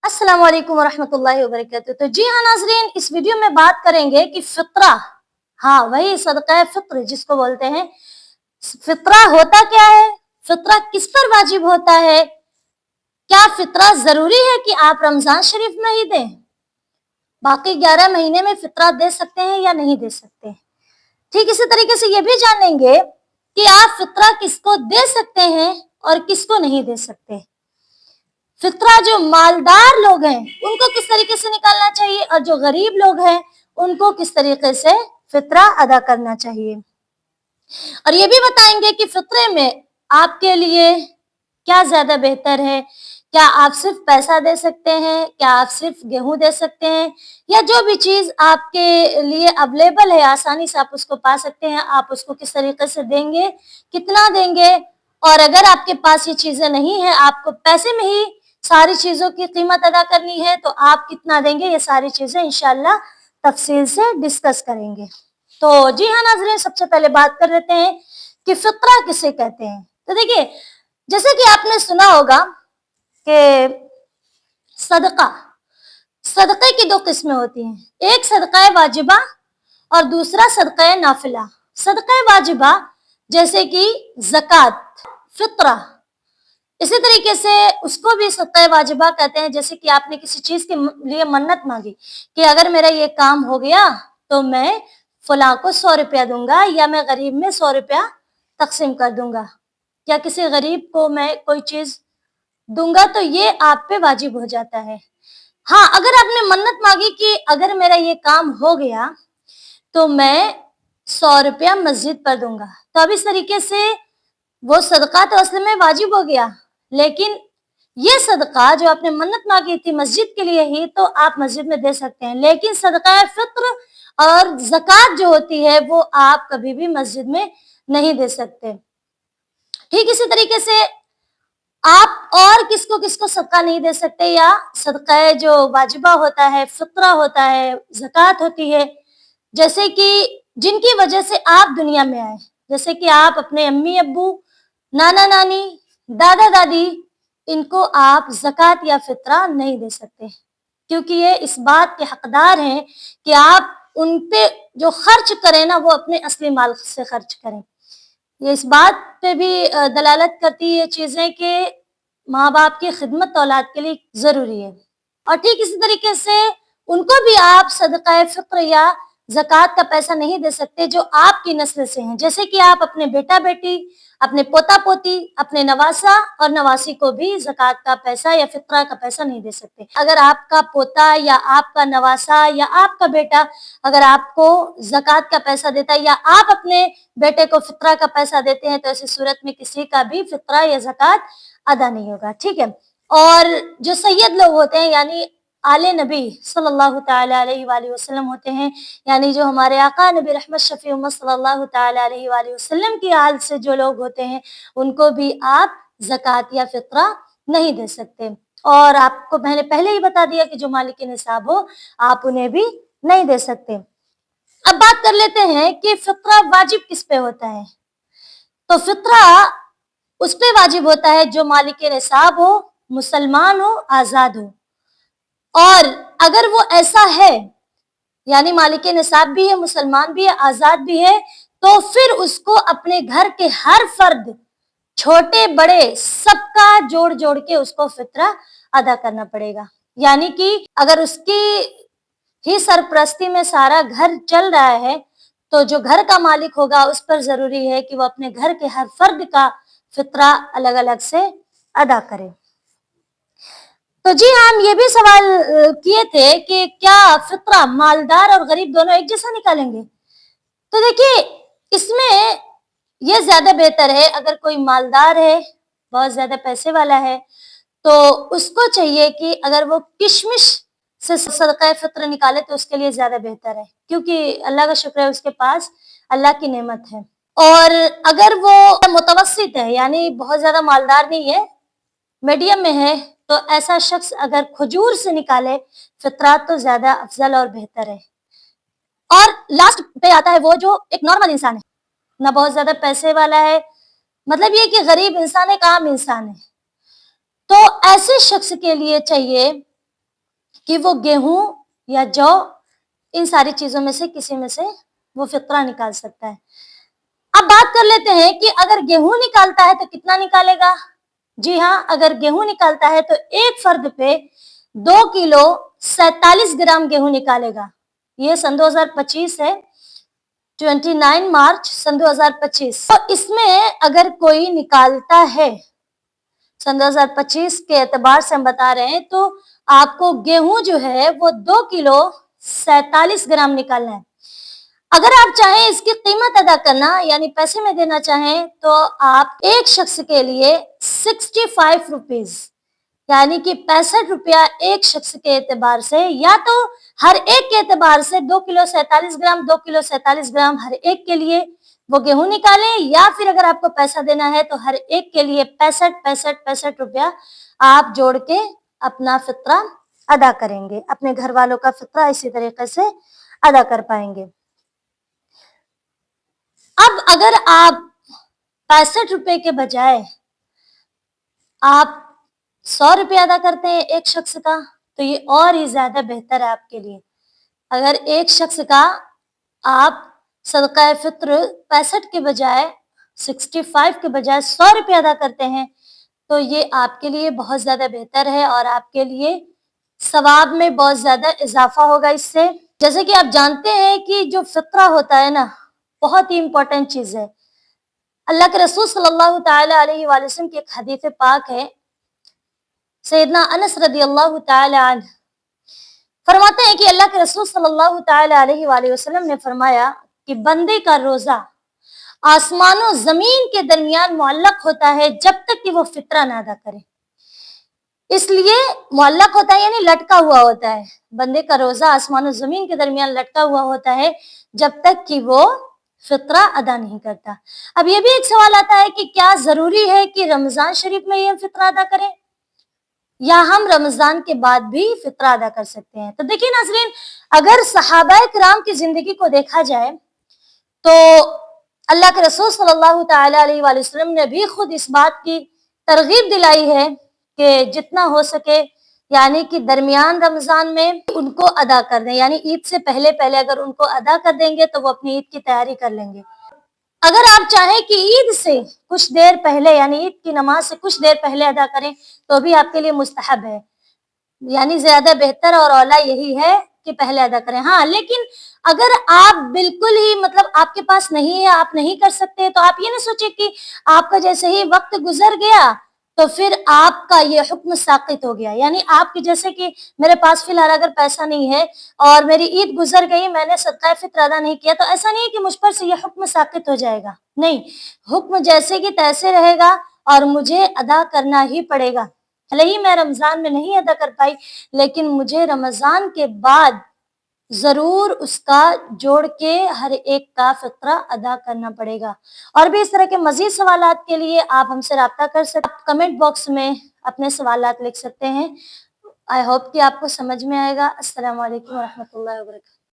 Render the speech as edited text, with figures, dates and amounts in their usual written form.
अस्सलाम वालेकुम वरहमतुल्लाहि वबरकातुहू। तो जी हाँ नाजरीन, इस वीडियो में बात करेंगे कि फित्रा, हाँ वही सदका फित्र जिसको बोलते हैं, फित्रा होता क्या है, फित्रा किस पर वाजिब होता है, क्या फित्रा जरूरी है कि आप रमजान शरीफ में ही दें, बाकी 11 महीने में फित्रा दे सकते हैं या नहीं दे सकते। ठीक इसी तरीके से ये भी जानेंगे कि आप फित्रा किसको दे सकते हैं और किसको नहीं दे सकते। फित्रा जो मालदार लोग हैं उनको किस तरीके से निकालना चाहिए और जो गरीब लोग हैं उनको किस तरीके से फित्रा अदा करना चाहिए। और ये भी बताएंगे कि फित्रे में आपके लिए क्या ज्यादा बेहतर है, क्या आप सिर्फ पैसा दे सकते हैं, क्या आप सिर्फ गेहूं दे सकते हैं, या जो भी चीज आपके लिए अवेलेबल है आसानी से आप उसको पा सकते हैं, आप उसको किस तरीके से देंगे, कितना देंगे। और अगर आपके पास ये चीजें नहीं है, आपको पैसे में ही सारी चीजों की कीमत अदा करनी है, तो आप कितना देंगे, ये सारी चीजें इंशाल्लाह तफसील से डिस्कस करेंगे। तो जी हाँ नाज़रीन, सबसे पहले बात कर लेते हैं कि फित्रा किसे कहते हैं। तो देखिए, जैसे कि आपने सुना होगा कि सदका, सदक़े की दो किस्में होती हैं, एक सदका वाजिबा और दूसरा सदका नाफिला। सदका वाजिबा जैसे कि ज़कात, फित्रा, इसी तरीके से उसको भी सदका वाजिबा कहते हैं। जैसे कि आपने किसी चीज के लिए मन्नत मांगी कि अगर मेरा ये काम हो गया तो मैं फलां को 100 रुपया दूंगा, या मैं गरीब में 100 रुपया तकसीम कर दूंगा, या किसी गरीब को मैं कोई चीज दूंगा, तो ये आप पे वाजिब हो जाता है। हाँ, अगर आपने मन्नत मांगी कि अगर मेरा ये काम हो गया तो मैं 100 रुपया मस्जिद पर दूंगा, तो अब इस तरीके से वो सदका तो असल में वाजिब हो गया, लेकिन ये सदका जो आपने मन्नत मांगी थी मस्जिद के लिए ही, तो आप मस्जिद में दे सकते हैं। लेकिन सदका फित्र और ज़कात जो होती है वो आप कभी भी मस्जिद में नहीं दे सकते। ठीक इसी तरीके से आप और किसको किसको सदका नहीं दे सकते, या सदका जो वाजिबा होता है, फित्रा होता है, ज़कात होती है, जैसे कि जिनकी वजह से आप दुनिया में आए, जैसे कि आप अपने अम्मी अब्बू, नाना नानी, दादा दादी, इनको आप ज़कात या फित्रा नहीं दे सकते, क्योंकि ये इस बात के हकदार हैं कि आप उन पे जो खर्च करें ना, वो अपने असली माल से खर्च करें। ये इस बात पे भी दलालत करती है चीजें कि माँ बाप की खिदमत औलाद के लिए जरूरी है। और ठीक इसी तरीके से उनको भी आप सदका फित्र या ज़कात का पैसा नहीं दे सकते जो आपकी नस्ल से हैं। जैसे कि आप अपने बेटा बेटी, अपने पोता पोती, अपने नवासा और नवासी को भी ज़कात का पैसा या फित्रा का पैसा नहीं दे सकते। अगर आपका पोता या आपका नवासा या आपका बेटा अगर आपको ज़कात का पैसा देता है, या आप अपने बेटे को फित्रा का पैसा देते हैं, तो ऐसी सूरत में किसी का भी फित्रा या ज़कात अदा नहीं होगा। ठीक है। और जो सैयद लोग होते हैं, यानी आले नबी सल्लल्लाहु ताला अलैहि वसल्लम होते हैं, यानी जो हमारे आका नबी रहमत शफी उम्मत सल्लल्लाहु ताला अलैहि वसल्लम की आल से जो लोग होते हैं, उनको भी आप ज़कात या फित्रा नहीं दे सकते। और आपको मैंने पहले ही बता दिया कि जो मालिक निसाब हो, आप उन्हें भी नहीं दे सकते। अब बात कर लेते हैं कि फित्रा वाजिब किस पे होता है। तो फित्रा उस पे वाजिब होता है जो मालिक निसाब हो, मुसलमान हो, आजाद हो। और अगर वो ऐसा है, यानी मालिक निसाब भी है, मुसलमान भी है, आजाद भी है, तो फिर उसको अपने घर के हर फर्द, छोटे बड़े, सबका जोड़ जोड़ के उसको फित्रा अदा करना पड़ेगा। यानी कि अगर उसकी ही सरपरस्ती में सारा घर चल रहा है, तो जो घर का मालिक होगा उस पर जरूरी है कि वो अपने घर के हर फर्द का फित्रा अलग अलग से अदा करे। तो जी हाँ, हम ये भी सवाल किए थे कि क्या फित्रा मालदार और गरीब दोनों एक जैसा निकालेंगे। तो देखिए, इसमें ये ज्यादा बेहतर है, अगर कोई मालदार है, बहुत ज्यादा पैसे वाला है, तो उसको चाहिए कि अगर वो किशमिश से सदका फित्र निकाले तो उसके लिए ज्यादा बेहतर है, क्योंकि अल्लाह का शुक्र है उसके पास अल्लाह की नेमत है। और अगर वो मुतवस्सित है, यानी बहुत ज्यादा मालदार नहीं है, मीडियम में है, तो ऐसा शख्स अगर खजूर से निकाले फित्रा तो ज्यादा अफजल और बेहतर है। और लास्ट पे आता है वो जो एक नॉर्मल इंसान है, ना बहुत ज्यादा पैसे वाला है, मतलब ये कि गरीब इंसान है, आम इंसान है। तो ऐसे शख्स के लिए चाहिए कि वो गेहूं या जौ, इन सारी चीजों में से किसी में से वो फित्रा निकाल सकता है। अब बात कर लेते हैं कि अगर गेहूं निकालता है तो कितना निकालेगा। जी हाँ, अगर गेहूं निकालता है तो एक फर्द पे 2 किलो 47 ग्राम गेहूं निकालेगा। ये सन 2025 है, 29 मार्च सन 2025। तो इसमें अगर कोई निकालता है, सन 2025 के एतबार से हम बता रहे हैं, तो आपको गेहूं जो है वो 2 किलो 47 ग्राम निकालना है। अगर आप चाहें इसकी कीमत अदा करना यानी पैसे में देना चाहें तो आप एक शख्स के लिए 65 रुपीज यानी कि 65 रुपया एक शख्स के एतबार से, या तो हर एक के एतबार से 2 किलो 47 ग्राम 2 किलो 47 ग्राम हर एक के लिए वो गेहूं निकालें, या फिर अगर आपको पैसा देना है तो हर एक के लिए 65 रुपया आप जोड़ के अपना फित्रा अदा करेंगे, अपने घर वालों का फित्रा इसी तरीके से अदा कर पाएंगे। अब अगर आप 65 रुपए के बजाय आप 100 रुपये अदा करते हैं एक शख्स का, तो ये और ही ज्यादा बेहतर है आपके लिए। अगर एक शख्स का आप सदका फित्र 65 के बजाय 65 के बजाय 100 रुपये अदा करते हैं तो ये आपके लिए बहुत ज्यादा बेहतर है और आपके लिए सवाब में बहुत ज्यादा इजाफा होगा इससे। जैसे कि आप जानते हैं कि जो फित्रा होता है ना, बहुत ही इंपॉर्टेंट चीज है। अल्लाह के रसूल सल्लल्लाहु ताला अलैहि वसल्लम की एक हदीस पाक है, सैयदना अनस रदियल्लाहु ताला अन्हु फरमाते हैं कि अल्लाह के रसूल सल्लल्लाहु ताला अलैहि वसल्लम ने फरमाया कि बंदे का रोजा आसमानों जमीन के दरमियान मुअल्लक होता है जब तक कि वो फित्रा ना अदा करे। इसलिए मुअल्लक होता है यानी लटका हुआ होता है। बंदे का रोजा आसमानों जमीन के दरमियान लटका हुआ होता है जब तक कि वो फित्रा अदा नहीं करता। अब ये भी एक सवाल आता है कि क्या जरूरी है कि रमजान शरीफ में ये फित्रा अदा करें या हम रमजान के बाद भी फित्रा अदा कर सकते हैं। तो देखिए नाज़रीन, अगर सहाबाए किराम की जिंदगी को देखा जाए तो अल्लाह के रसूल सल्लल्लाहु ताला अलैहि वसल्लम ने भी खुद इस बात की तरगीब दिलाई है कि जितना हो सके यानी कि दरमियान रमजान में उनको अदा कर दें, यानी ईद से पहले पहले अगर उनको अदा कर देंगे तो वो अपनी ईद की तैयारी कर लेंगे। अगर आप चाहें कि ईद से कुछ देर पहले यानी ईद की नमाज से कुछ देर पहले अदा करें तो भी आपके लिए मुस्तहब है, यानी ज्यादा बेहतर और औला यही है कि पहले अदा करें। हाँ, लेकिन अगर आप बिल्कुल ही मतलब आपके पास नहीं है, आप नहीं कर सकते, तो आप ये ना सोचे कि आपका जैसे ही वक्त गुजर गया तो फिर आपका ये हुक्म साकित हो गया। यानी आपके जैसे कि मेरे पास फिलहाल अगर पैसा नहीं है और मेरी ईद गुजर गई, मैंने सदका फित्र अदा नहीं किया, तो ऐसा नहीं है कि मुझ पर से ये हुक्म साकित हो जाएगा। नहीं, हुक्म जैसे कि तैसे रहेगा और मुझे अदा करना ही पड़ेगा। भले ही मैं रमजान में नहीं अदा कर पाई, लेकिन मुझे रमजान के बाद जरूर उसका जोड़ के हर एक का फित्रा अदा करना पड़ेगा। और भी इस तरह के मजीद सवालात के लिए आप हमसे राब्ता कर सकते, आप कमेंट बॉक्स में अपने सवालात लिख सकते हैं। आई होप कि आपको समझ में आएगा। अस्सलाम वालेकुम व रहमतुल्लाहि व बरकातहू।